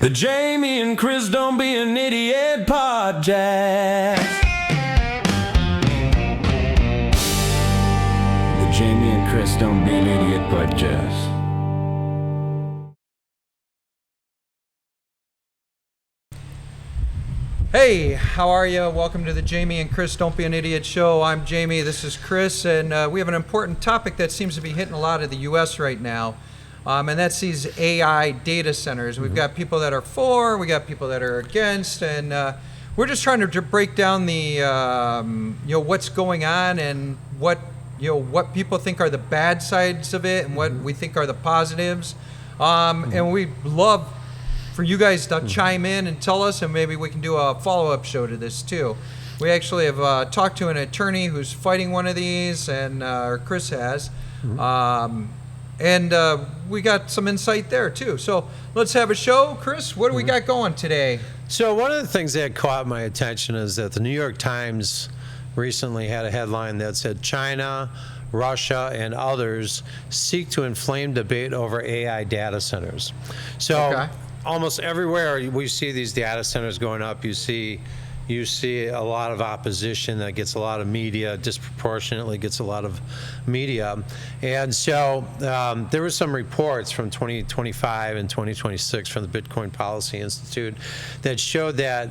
The Jamie and Chris Don't Be an Idiot podcast. The Jamie and Chris Don't Be an Idiot podcast. Hey, how are you? Welcome to the Jamie and Chris Don't Be an Idiot show. I'm Jamie, this is Chris, and we have an important topic that seems to be hitting a lot of the U.S. right now, and that's these AI data centers. We've got people that are for, we got people that are against, and we're just trying to break down the, what's going on and what people think are the bad sides of it and what we think are the positives, and we love for you guys to chime in and tell us, and maybe we can do a follow-up show to this too. We actually have talked to an attorney who's fighting one of these, and or Chris has, and we got some insight there too. So let's have a show. Chris, what do we got going today? So one of the things that caught my attention is that the New York Times recently had a headline that said China, Russia, and others seek to inflame debate over AI data centers. So almost everywhere we see these data centers going up, you see a lot of opposition that gets a lot of media, disproportionately gets a lot of media. And so there were some reports from 2025 and 2026 from the Bitcoin Policy Institute that showed that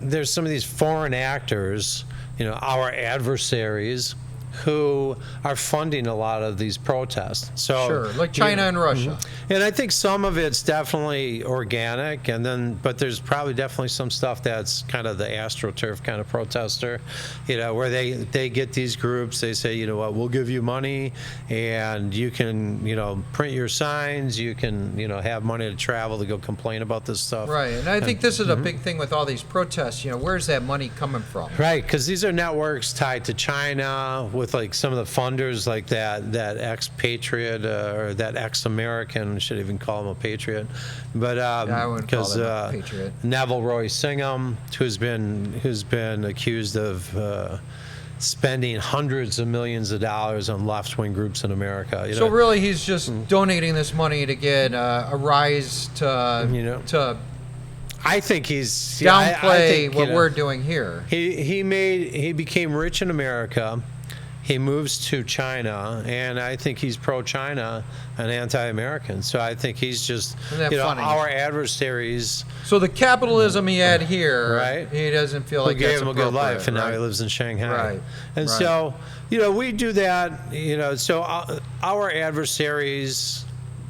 there's some of these foreign actors, our adversaries, who are funding a lot of these protests. So sure, like China and Russia. And I think some of it's definitely organic, but there's probably definitely some stuff that's kind of the AstroTurf kind of protester, where they get these groups, they say, we'll give you money and you can, print your signs, you can, have money to travel to go complain about this stuff. Right, and I think this is a big thing with all these protests, where's that money coming from? Right, because these are networks tied to China with like some of the funders, like that ex-patriot or that ex-American, I should even call him a patriot, but I wouldn't call him a patriot. Neville Roy Singham, who's been accused of spending hundreds of millions of dollars on left-wing groups in America. So really, he's just donating this money to get a rise to I think he's downplay what we're doing here. He became rich in America. He moves to China, and I think he's pro-China and anti-American. So I think he's just, our adversaries. So the capitalism he had here, right? He doesn't feel like gave him a good life, and now he lives in Shanghai. Right. And so, we do that. So our adversaries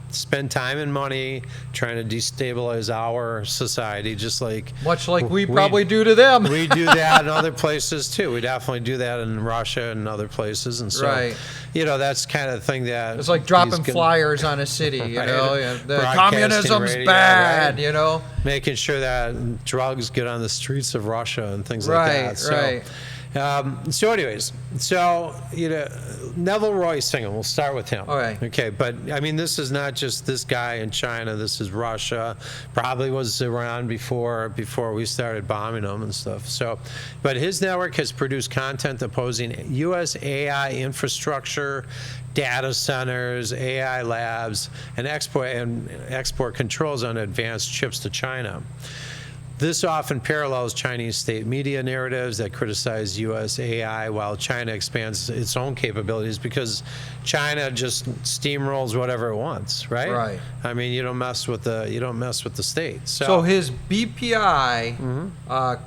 spend time and money trying to destabilize our society, much like we probably do to them. We do that in other places too. We definitely do that in Russia and other places, and so that's kind of the thing that it's like dropping flyers on a city. The communism's bad. Making sure that drugs get on the streets of Russia and things like that. So anyways, Neville Roy Singham, we'll start with him. Okay, but I mean, this is not just this guy in China. This is Russia. Probably was around before we started bombing them and stuff. So, but his network has produced content opposing U.S. AI infrastructure, data centers, AI labs, and export controls on advanced chips to China. This often parallels Chinese state media narratives that criticize U.S. AI while China expands its own capabilities, because China just steamrolls whatever it wants, right? Right. I mean, you don't mess with the state. So his BPI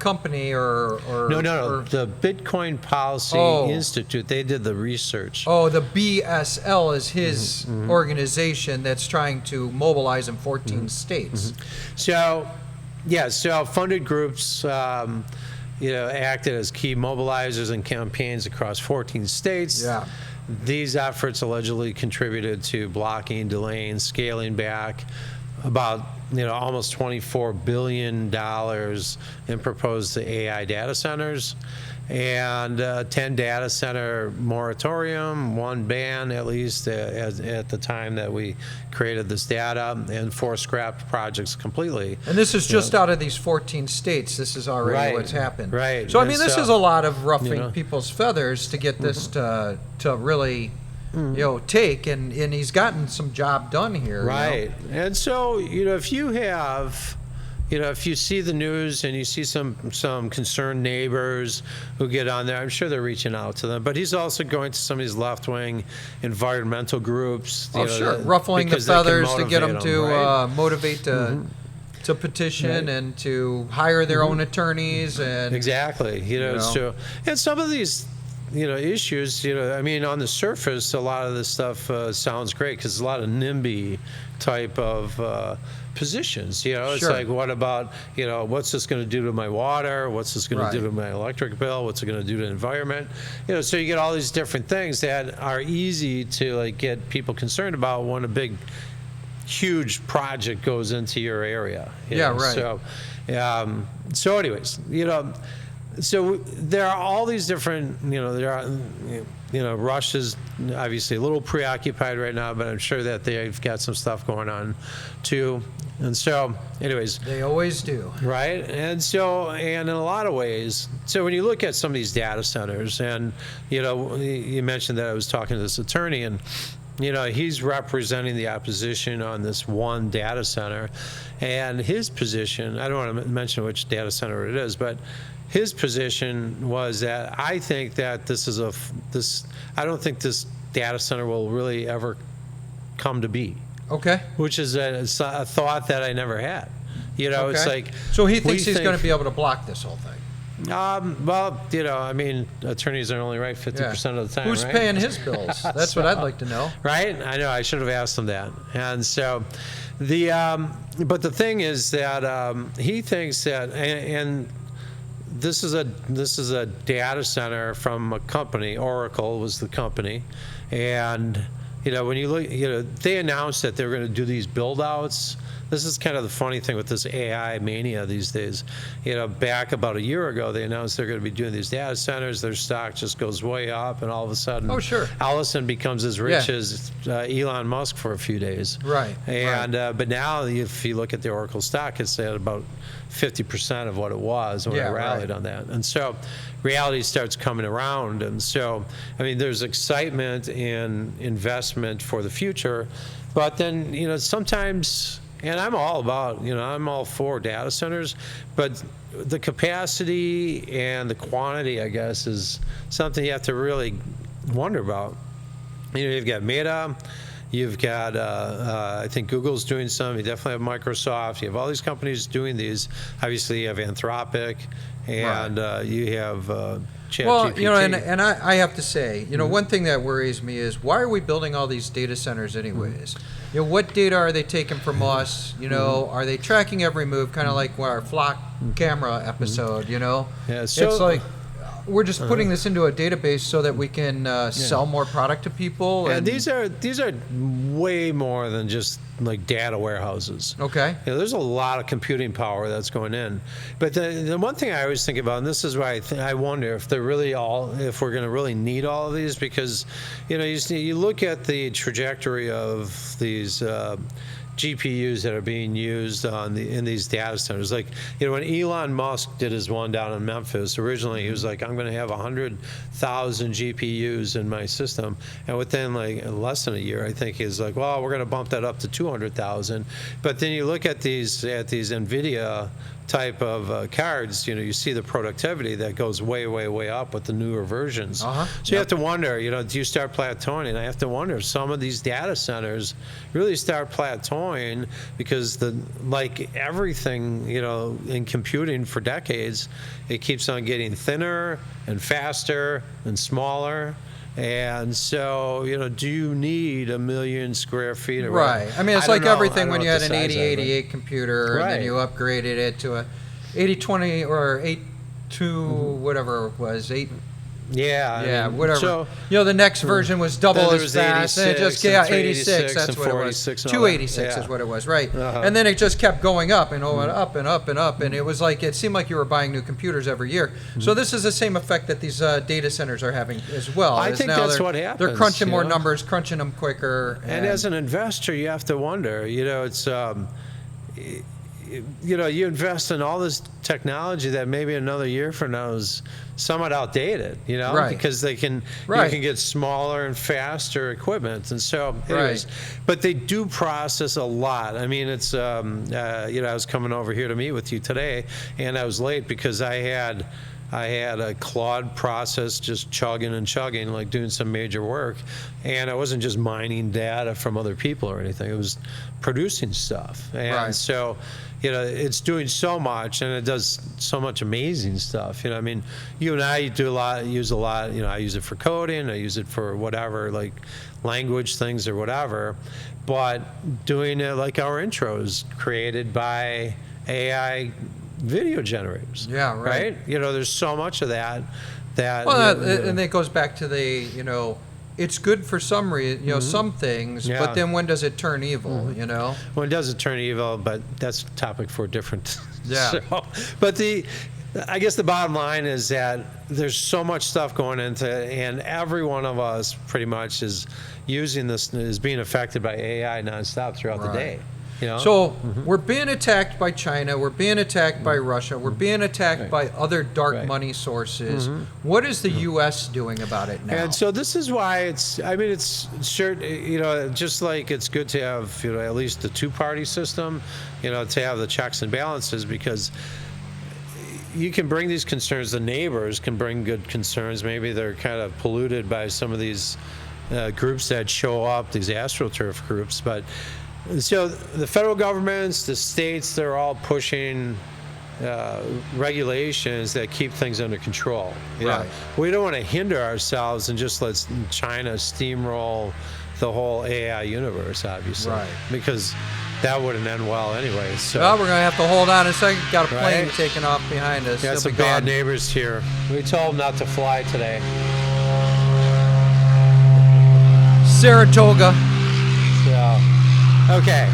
company or the Bitcoin Policy Institute, they did the research. The BSL is his organization that's trying to mobilize in 14 states. So funded groups, acted as key mobilizers in campaigns across 14 states. Yeah. These efforts allegedly contributed to blocking, delaying, scaling back about almost $24 billion in proposed AI data centers, and 10 data center moratorium, 1 ban at least at the time that we created this data, and 4 scrapped projects completely. And this is just out of these 14 states. This is already what's happened. Right. So I mean, this is a lot of ruffling people's feathers to get this to really take, and he's gotten some job done here. Right. And so, if you have, if you see the news and you see some concerned neighbors who get on there, I'm sure they're reaching out to them. But he's also going to some of these left-wing environmental groups. Ruffling the feathers to get them to motivate to petition and to hire their own attorneys. And exactly. So, and some of these issues, on the surface, a lot of this stuff sounds great because there's a lot of NIMBY type of positions. It's like, what about, what's this going to do to my water? What's this going to do to my electric bill? What's it going to do to the environment? So you get all these different things that are easy to get people concerned about when a big, huge project goes into your area. So anyways, so there are all these different, Russia's obviously a little preoccupied right now, but I'm sure that they've got some stuff going on too. And so, anyways. They always do. Right? And so, and in a lot of ways, so when you look at some of these data centers, and, you mentioned that I was talking to this attorney, and, he's representing the opposition on this one data center. And his position, I don't want to mention which data center it is, but his position was that I think that I don't think this data center will really ever come to be. Okay. Which is a thought that I never had. It's like. So he thinks he's going to be able to block this whole thing. Well, attorneys are only right 50% of the time. Who's paying his bills? That's what I'd like to know. Right? I know. I should have asked him that. And so, but the thing is that he thinks that, and this is a data center from a company. Oracle was the company, and when you look, they announced that they were going to do these build-outs. This is kind of the funny thing with this AI mania these days. Back about a year ago, they announced they're going to be doing these data centers. Their stock just goes way up, and all of a sudden, Allison becomes as rich as Elon Musk for a few days. Right. And but now, if you look at the Oracle stock, it's at about 50% of what it was when it rallied on that. And so reality starts coming around. And so, there's excitement in investment for the future. But then, sometimes, and I'm all about, I'm all for data centers, but the capacity and the quantity, I guess, is something you have to really wonder about. You've got Meta. You've got, I think Google's doing some. You definitely have Microsoft. You have all these companies doing these. Obviously, you have Anthropic, and you have ChatGPT. Well, and I have to say, one thing that worries me is, why are we building all these data centers anyways? What data are they taking from us? Are they tracking every move? Kind of like our flock camera episode. Yeah, so it's like, we're just putting this into a database so that we can sell more product to people. And these are way more than just like data warehouses. Okay. There's a lot of computing power that's going in. But the one thing I always think about, and this is why I wonder if they're really if we're going to really need all of these, because you look at the trajectory of these GPUs that are being used in these data centers. Like, when Elon Musk did his one down in Memphis, originally he was like, I'm going to have 100,000 GPUs in my system. And within less than a year, I think he's like, well, we're going to bump that up to 200,000. But then you look at these NVIDIA type of cards, you see the productivity that goes way, way, way up with the newer versions. So you have to wonder, do you start plateauing? And I have to wonder if some of these data centers really start plateauing, because like everything, in computing for decades, it keeps on getting thinner and faster and smaller. And so, do you need 1 million square feet? Right. It's like everything when you had an 8088 computer, and then you upgraded it to a 8020 or 82, whatever it was, 8. Yeah, whatever. So, the next version was double as fast, and it just 86. That's what it was. 286 is what it was, right? And then it just kept going up and up and up and up, and it seemed like you were buying new computers every year. So this is the same effect that these data centers are having as well. I think that's what happens. They're crunching more numbers, crunching them quicker. And as an investor, you have to wonder. It's you invest in all this technology that maybe another year from now is somewhat outdated, Right. because you can get smaller and faster equipment. And so, anyways, but they do process a lot. I mean, it's, I was coming over here to meet with you today, and I was late because I had a Claude process just chugging and chugging, like doing some major work. And I wasn't just mining data from other people or anything. It was producing stuff. And so, it's doing so much, and it does so much amazing stuff. I mean, you and I use a lot, I use it for coding, I use it for whatever, like language things or whatever. But doing it like our intros created by AI video generators. Yeah, right. There's so much of that. And it goes back to the, it's good for some reason, some things, but then when does it turn evil, When does it turn evil? But that's a topic for a different. Yeah. But I guess the bottom line is that there's so much stuff going into it, and every one of us pretty much is using this, is being affected by AI nonstop throughout the day. So we're being attacked by China, we're being attacked by Russia, we're being attacked by other dark money sources. What is the U.S. doing about it now? And so this is why it's sure, just like it's good to have, at least the two-party system, to have the checks and balances, because you can bring these concerns, the neighbors can bring good concerns. Maybe they're kind of polluted by some of these groups that show up, these AstroTurf groups, but so the federal governments, the states, they're all pushing regulations that keep things under control. We don't want to hinder ourselves and just let China steamroll the whole AI universe, obviously, because that wouldn't end well anyway. So we're going to have to hold on a second. Got a plane taking off behind us. Got some bad neighbors here. We told them not to fly today. Saratoga. Yeah. Okay,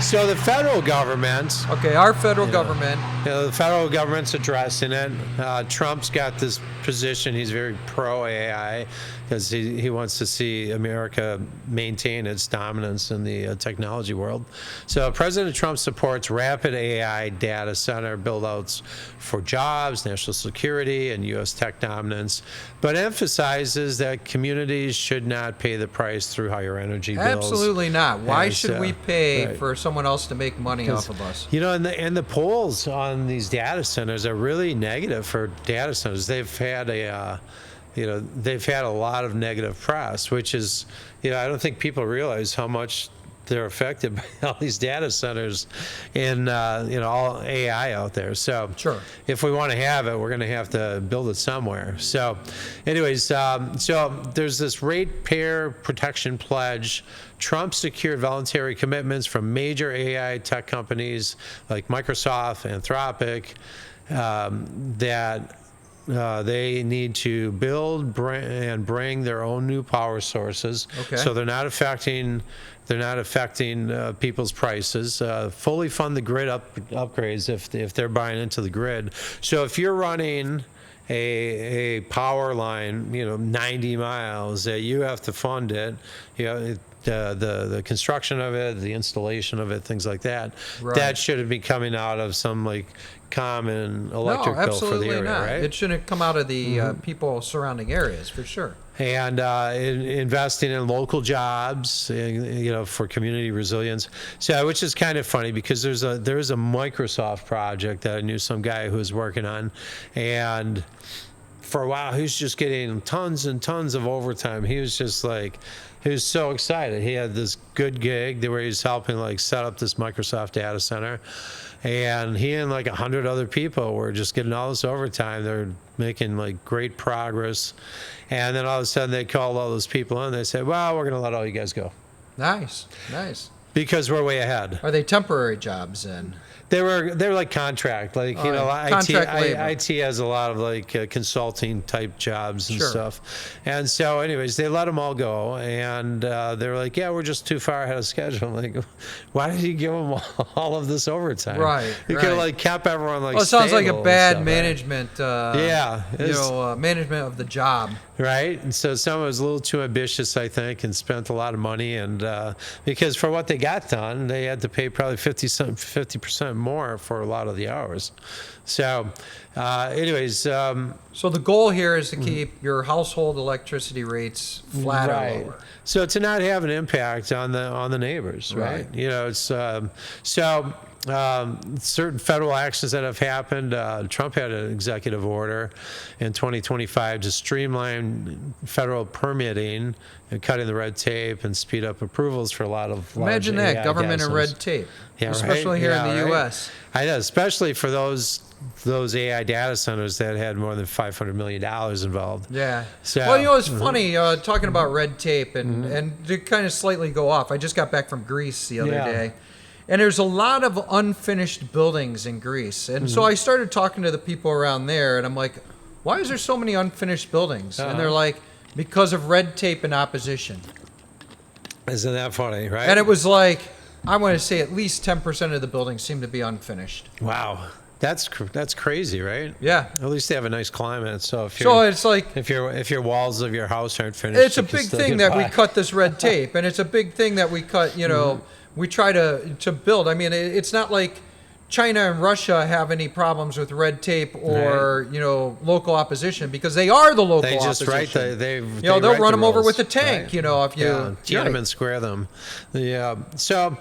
so the federal government. Okay, our federal government. The federal government's addressing it. Trump's got this position. He's very pro-AI because he wants to see America maintain its dominance in the technology world. So President Trump supports rapid AI data center build-outs for jobs, national security, and U.S. tech dominance, but emphasizes that communities should not pay the price through higher energy bills. Absolutely not. Why should we pay for someone else to make money off of us? And the polls on these data centers are really negative for data centers. They've had a lot of negative press, which is, I don't think people realize how much they're affected by all these data centers and all AI out there. So if we want to have it, we're going to have to build it somewhere. So anyways, so there's this ratepayer protection pledge. Trump secured voluntary commitments from major AI tech companies like Microsoft, Anthropic, that they need to build and bring their own new power sources. So they're not affecting people's prices. Fully fund the grid upgrades if they're buying into the grid. So if you're running a power line, 90 miles, you have to fund it. The construction of it, the installation of it, things like that. That shouldn't be coming out of some common electric bill for the area, right? It shouldn't come out of the people surrounding areas, for sure. And investing in local jobs, for community resilience. So, which is kind of funny because there is a Microsoft project that I knew some guy who was working on, and for a while he was just getting tons and tons of overtime. He was just he was so excited. He had this good gig where he was helping set up this Microsoft data center. And he and 100 other people were just getting all this overtime. They're making great progress. And then all of a sudden they called all those people in. They said, well, we're going to let all you guys go. Nice. Because we're way ahead. Are they temporary jobs then? They were contract, contract labor. IT has a lot of consulting type jobs and stuff, and so anyways they let them all go, and they're like, yeah, we're just too far ahead of schedule. I'm like, why did you give them all of this overtime? You could have kept everyone Well, it sounds like a bad management. Management of the job. Right, and so someone was a little too ambitious, I think, and spent a lot of money, and because for what they got done, they had to pay probably 50% more for a lot of the hours. So, anyways, so the goal here is to keep your household electricity rates flat or lower. So to not have an impact on the neighbors, right? You know, it's certain federal actions that have happened. Trump had an executive order in 2025 to streamline federal permitting and cutting the red tape and speed up approvals for a lot of Imagine large that, AI government and data red tape, yeah, especially here in the U.S. I know, especially for those AI data centers that had more than $500 million involved. Yeah. So, well, you know, it's funny talking about red tape and to kind of slightly go off. I just got back from Greece the other day. And there's a lot of unfinished buildings in Greece. And so I started talking to the people around there, and I'm like, why is there so many unfinished buildings? And they're like, because of red tape and opposition. Isn't that funny, right? And it was like, I want to say at least 10% of the buildings seem to be unfinished. Wow. That's crazy, right? Yeah. At least they have a nice climate. So it's like if your walls of your house aren't finished, it's a big thing that we cut this red tape, and it's a big thing that we cut. You know, we try to build. I mean, it's not like China and Russia have any problems with red tape or you know, local opposition, because they are the local opposition. They just write they'll run them over with a tank. You know, if you Tiananmen Square them. Yeah. So.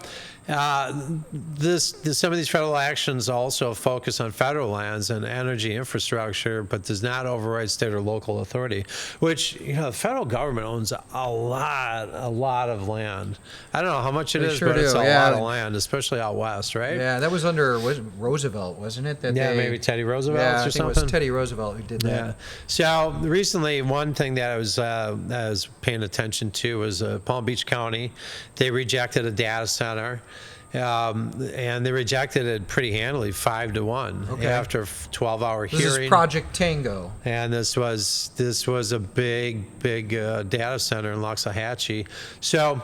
Some of these federal actions also focus on federal lands and energy infrastructure, but does not override state or local authority. Which, you know, the federal government owns a lot of land. I don't know how much it is, but it's a lot of land, especially out west, right? Yeah, that was under Roosevelt, wasn't it? Maybe Teddy Roosevelt or something. I think it was Teddy Roosevelt who did that. Yeah. So recently, one thing that I was paying attention to was Palm Beach County. They rejected a data center. And they rejected it pretty handily, 5-1, after a 12-hour hearing. This is Project Tango. And this was a big data center in Loxahatchee. So,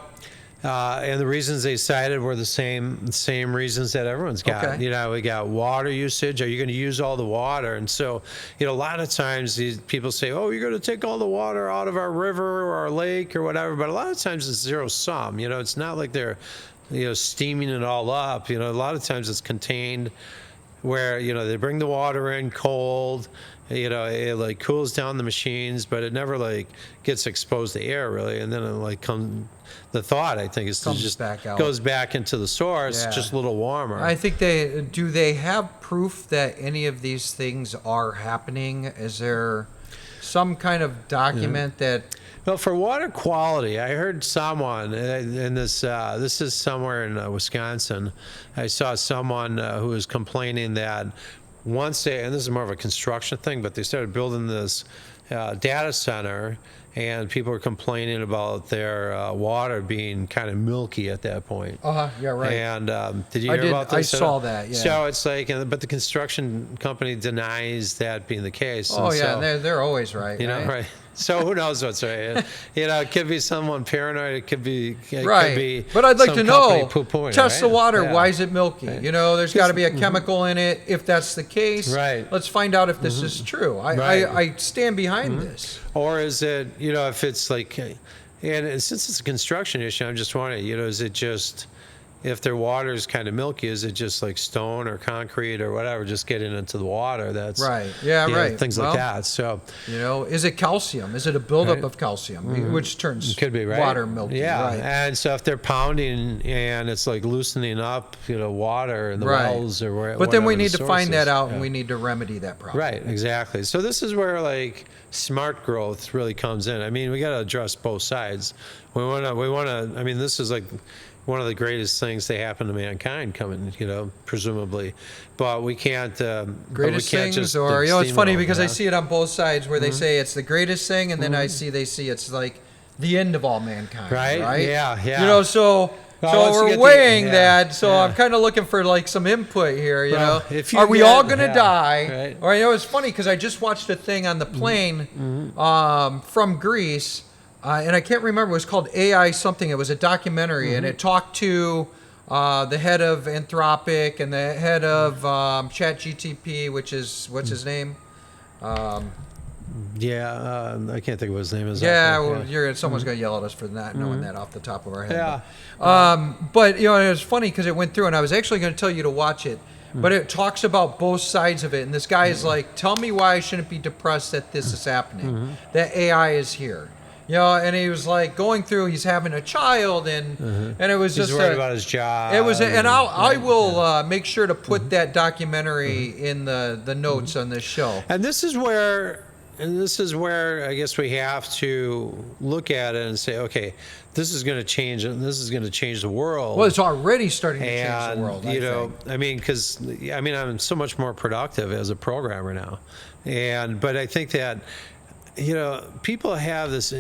and the reasons they cited were the same reasons that everyone's got. You know, we got water usage. Are you going to use all the water? And so, you know, a lot of times these people say, "Oh, you're going to take all the water out of our river or our lake or whatever." But a lot of times it's zero sum. You know, it's not like they're steaming it all up. You know, a lot of times it's contained, where, you know, they bring the water in cold, you know, it like cools down the machines, but it never like gets exposed to air really, and then it like the thought, I think, is to just goes back into the source, just a little warmer. I think they have proof that any of these things are happening? Is there some kind of document that? Well, for water quality, I heard someone in this is somewhere in Wisconsin. I saw someone who was complaining that once and this is more of a construction thing, but they started building this data center, and people were complaining about their water being kind of milky at that point. Yeah, right. And did you hear about this? I saw that, yeah. So it's like, but the construction company denies that being the case. Oh, yeah, so, they're always right. You know, right. So who knows what's right? You know, it could be someone paranoid. It could be right. Could be but I'd like to know. Test the water. Yeah. Why is it milky? Right. You know, there's got to be a chemical in it. If that's the case, let's find out if this is true. I stand behind this. Or is it, you know, if it's like, and since it's a construction issue, I'm just wondering, you know, is it just, if their water is kind of milky, is it just like stone or concrete or whatever, just getting into the water? That's right. Yeah, right. Things like that. So, you know, is it calcium? Is it a buildup of calcium, which turns water milky? Yeah. Right. And so if they're pounding and it's like loosening up, you know, water in the wells or wherever. But then we need to find that out, and we need to remedy that problem. Right. Exactly. So this is where like smart growth really comes in. I mean, we got to address both sides. We want to. I mean, this is like one of the greatest things that happen to mankind coming, you know, presumably, but we can't. Greatest things, or you know, it's funny because I see it on both sides where they say it's the greatest thing, and then they see it's like the end of all mankind. Right. Yeah. You know, so we're weighing that. So I'm kind of looking for like some input here. You know, are we all going to die? Right. Or you know, it's funny because I just watched a thing on the plane from Greece. And I can't remember. It was called AI something. It was a documentary, and it talked to the head of Anthropic and the head of ChatGTP, which is what's his name? Yeah, I can't think of what his name is. Yeah, well, someone's going to yell at us for not knowing that off the top of our head. Yeah. But it was funny because it went through, and I was actually going to tell you to watch it. But it talks about both sides of it, and this guy is like, "Tell me why I shouldn't be depressed that this is happening, that AI is here." And he was like going through. He's having a child, and it was he's just worried about his job. It was, and I will make sure to put that documentary in the notes on this show. And this is where I guess we have to look at it and say, okay, this is going to change, and this is going to change the world. Well, it's already starting to change the world. I mean, because I'm so much more productive as a programmer now, but I think that people have this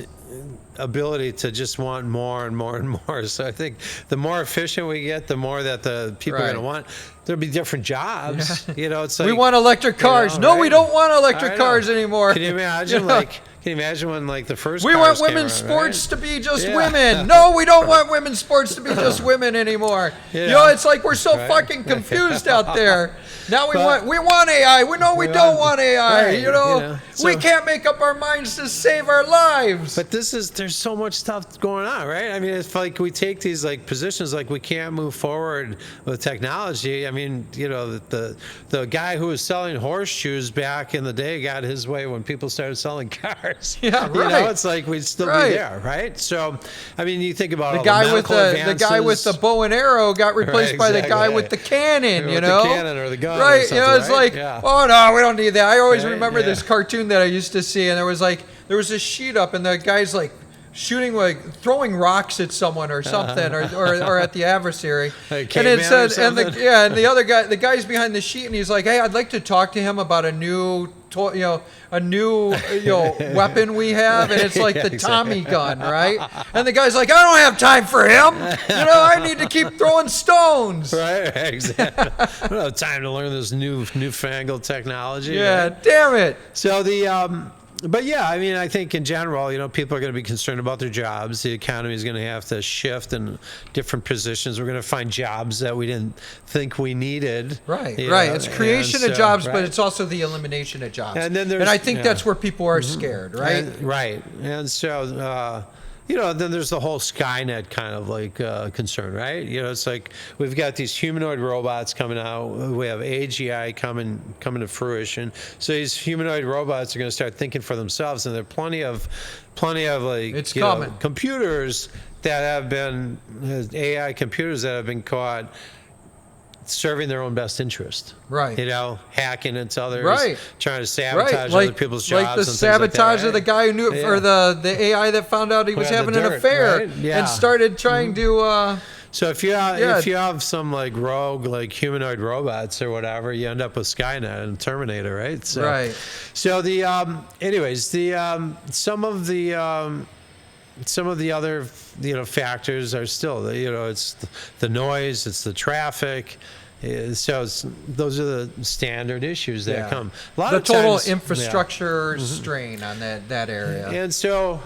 ability to just want more and more and more. So I think the more efficient we get, the more that the people are going to want. There'll be different jobs. It's like, we want electric cars. No, we don't want electric cars anymore. Can you imagine Can you imagine when the first we want women's sports to be just women? No, we don't want women's sports to be just women anymore. It's like we're so fucking confused out there. Now we want AI. We don't want AI. We can't make up our minds to save our lives. But there's so much stuff going on, right? I mean, it's like we take these positions we can't move forward with technology. I mean, the guy who was selling horseshoes back in the day got his way when people started selling cars. Yeah, right. It's like we'd still be there, right? So, I mean, you think about the guy with the bow and arrow got replaced by the guy with the cannon. The cannon or the gun. Right? It's like, oh no, we don't need that. I always remember this cartoon that I used to see, and there was a sheet up, and the guy's shooting, throwing rocks at someone or something, or at the adversary. And it said, and the other guy, the guy's behind the sheet, and he's like, "Hey, I'd like to talk to him about a new weapon we have," and it's like the Tommy gun, right? And the guy's like, "I don't have time for him. I need to keep throwing stones." Right, exactly. I don't have time to learn this newfangled technology. Yeah, damn it. So but yeah, I mean, I think in general, people are going to be concerned about their jobs. The economy is going to have to shift in different positions. We're going to find jobs that we didn't think we needed. Right. It's creation of jobs, but it's also the elimination of jobs. And I think that's where people are scared, right? Right. And so, then there's the whole Skynet kind of concern, right? It's like we've got these humanoid robots coming out. We have AGI coming to fruition. So these humanoid robots are going to start thinking for themselves, and there are plenty of computers that have been AI computers that have been caught serving their own best interest, right? Hacking into others, right? Trying to sabotage other people's jobs, like the sabotage of the guy who knew, or the AI that found out he was having an affair and started trying to. So if you have some rogue humanoid robots or whatever, you end up with Skynet and Terminator, right? So, right. So some of the other factors are still it's the noise, it's the traffic. So those are the standard issues that come. A lot of total times, infrastructure strain on that area. And so,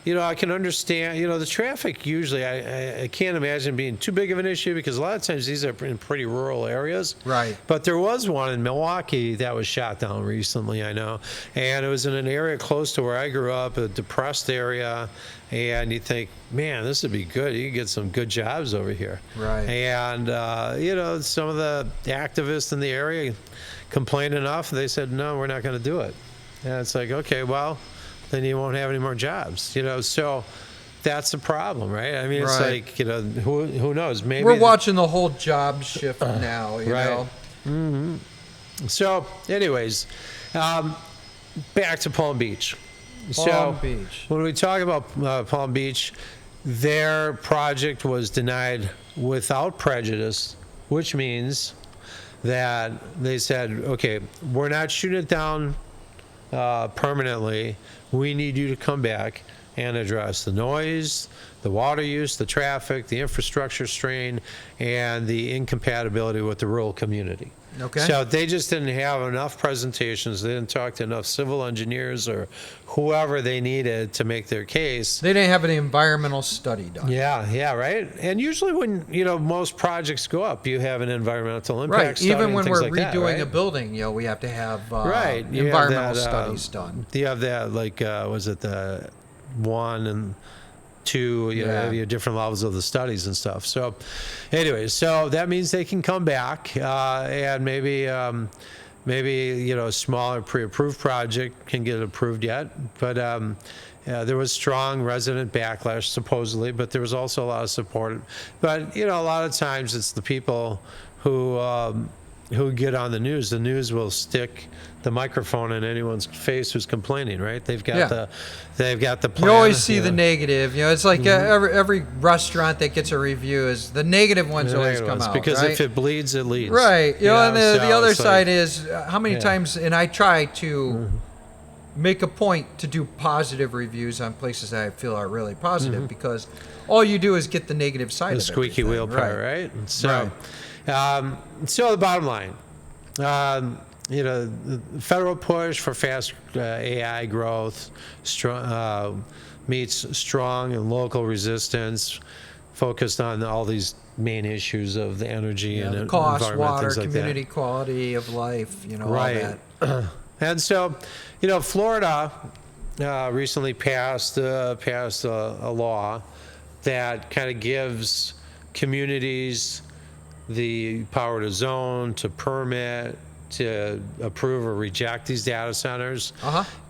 I can understand, the traffic usually, I can't imagine being too big of an issue because a lot of times these are in pretty rural areas. Right. But there was one in Milwaukee that was shot down recently, I know. And it was in an area close to where I grew up, a depressed area. And you think, man, this would be good. You could get some good jobs over here. Right. And, some of the activists in the area complained enough. They said, no, we're not going to do it. And it's like, okay, well, then you won't have any more jobs, so that's the problem, right? I mean, it's like, who knows? Maybe we're watching the whole job shift now, you know? Mm-hmm. So anyways, back to Palm Beach. Palm Beach. When we talk about Palm Beach, their project was denied without prejudice, which means that they said, okay, we're not shooting it down permanently. We need you to come back. and address the noise, the water use, the traffic, the infrastructure strain, and the incompatibility with the rural community. Okay. So they just didn't have enough presentations. They didn't talk to enough civil engineers or whoever they needed to make their case. They didn't have an environmental study done. Yeah, right. And usually when, most projects go up, you have an environmental impact study. Even when and we're things like redoing that, a building, we have to have right. You environmental have that, studies done. You have that, was it the 1 and 2, you have different levels of the studies and stuff. So anyway, so that means they can come back and maybe a smaller pre-approved project can get approved yet. But there was strong resident backlash supposedly, but there was also a lot of support. But a lot of times it's the people who get on the news. The news will stick the microphone in anyone's face who's complaining, right? They've got the plan. You always see the negative. It's like every restaurant that gets a review is the negative ones always come out. Because right? if it bleeds, it leads. Right. And the other side like, is how many times, and I try to make a point to do positive reviews on places that I feel are really positive because all you do is get the negative side of it. The squeaky wheel part, right? So, so the bottom line, the federal push for fast AI growth meets strong and local resistance, focused on all these main issues of the energy and the cost, environment, water, things like community that. quality of life, right. all that. And so, Florida recently passed a law that kind of gives communities the power to zone, to permit, to approve or reject these data centers.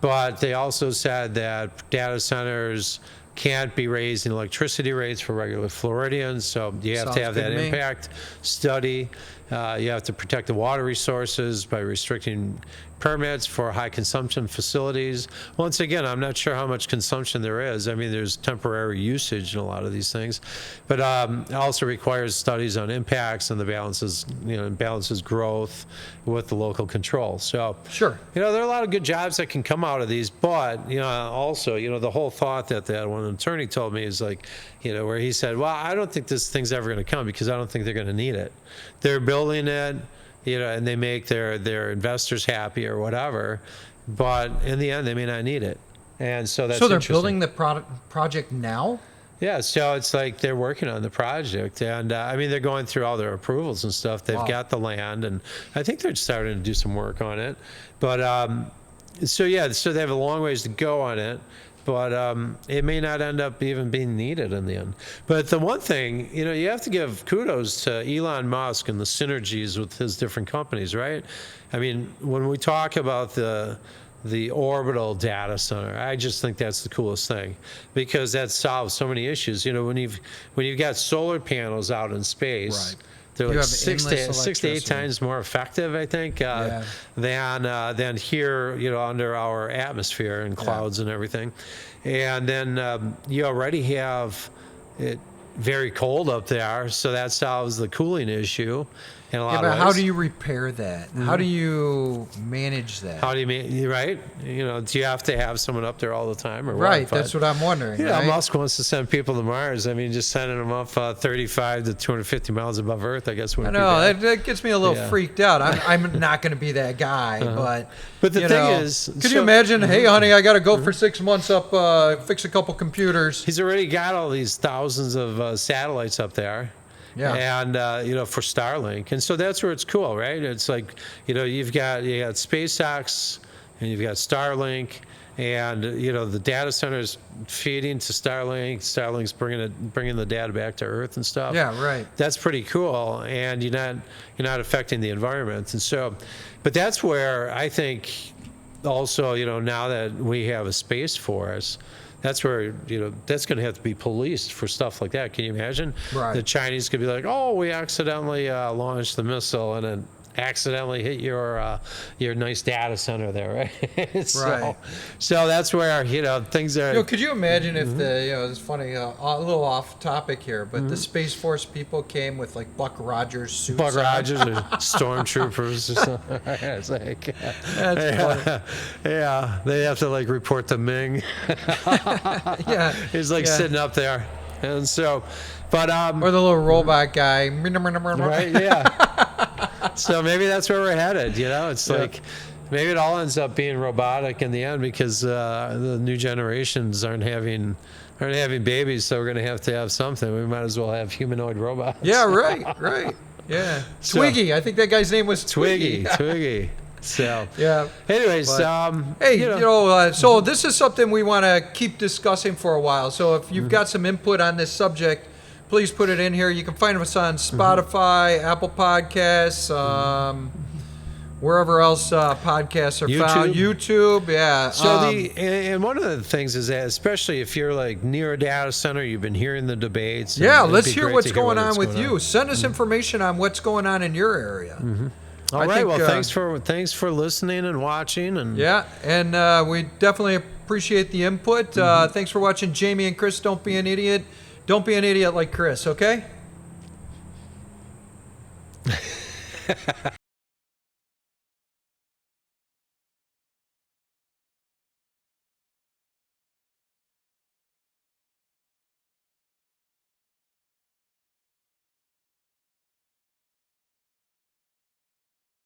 But they also said that data centers can't be raising electricity rates for regular Floridians, so you have to have that impact study. You have to protect the water resources by restricting permits for high consumption facilities. Once again, I'm not sure how much consumption there is. I mean, there's temporary usage in a lot of these things, but it also requires studies on impacts and the balances growth with the local control. So sure, there are a lot of good jobs that can come out of these, but also the whole thought that one attorney told me is like, where he said, well, I don't think this thing's ever going to come because I don't think they're going to need it. They're building it, and they make their investors happy or whatever, but in the end, they may not need it. And so that's they're building the project now? Yeah, so it's like they're working on the project, and they're going through all their approvals and stuff. They've got the land, and I think they're starting to do some work on it. But so they have a long ways to go on it. But it may not end up even being needed in the end. But the one thing, you have to give kudos to Elon Musk and the synergies with his different companies, right? I mean, when we talk about the orbital data center, I just think that's the coolest thing because that solves so many issues. When you've got solar panels out in space. Right. They're like 6 to 8 times more effective, I think, than here, under our atmosphere and clouds and everything. And then you already have it very cold up there, so that solves the cooling issue in a lot of ways. How do you repair that? How do you manage that? How do you manage, right? Do you have to have someone up there all the time or what? Right, that's what I'm wondering. Musk wants to send people to Mars. I mean, just sending them up 35 to 250 miles above Earth, I guess wouldn't be bad. That gets me a little freaked out. I'm not going to be that guy, but the thing is... Could you imagine, hey, honey, I got to go for 6 months up, fix a couple computers. He's already got all these thousands of satellites up there. Yeah. And for Starlink, and so that's where it's cool, right? It's like you've got SpaceX and you've got Starlink, and the data centers feeding to Starlink. Starlink's bringing the data back to Earth and stuff. Yeah, right. That's pretty cool, and you're not affecting the environment, and so, but that's where I think also now that we have a Space Force. That's where, that's going to have to be policed for stuff like that. Can you imagine? Right. The Chinese could be like, oh, we accidentally launched the missile and accidentally hit your nice data center there, right? Right. So that's where things are. Could you imagine if it's funny, a little off topic here, but the Space Force people came with like Buck Rogers suits. Buck Rogers or stormtroopers or something. It's like, That's funny. Yeah, they have to like report to Ming. Yeah. He's like sitting up there, and so, but or the little robot guy. right, yeah. So maybe that's where we're headed. It's like maybe it all ends up being robotic in the end because the new generations aren't having babies, so we're going to have something. We might as well have humanoid robots. Yeah, right. Yeah. So, Twiggy. I think that guy's name was Twiggy. Twiggy. So yeah. Anyways, hey, so this is something we want to keep discussing for a while. So if you've got some input on this subject, please put it in here. You can find us on Spotify, Apple Podcasts, wherever else podcasts are found. YouTube, yeah. So and one of the things is that, especially if you're like near a data center, you've been hearing the debates. Yeah, let's hear what's going on with you. Send us information on what's going on in your area. All right. Well, thanks for listening and watching. And we definitely appreciate the input. Thanks for watching, Jamie and Chris. Don't be an idiot. Don't be an idiot like Chris. Okay.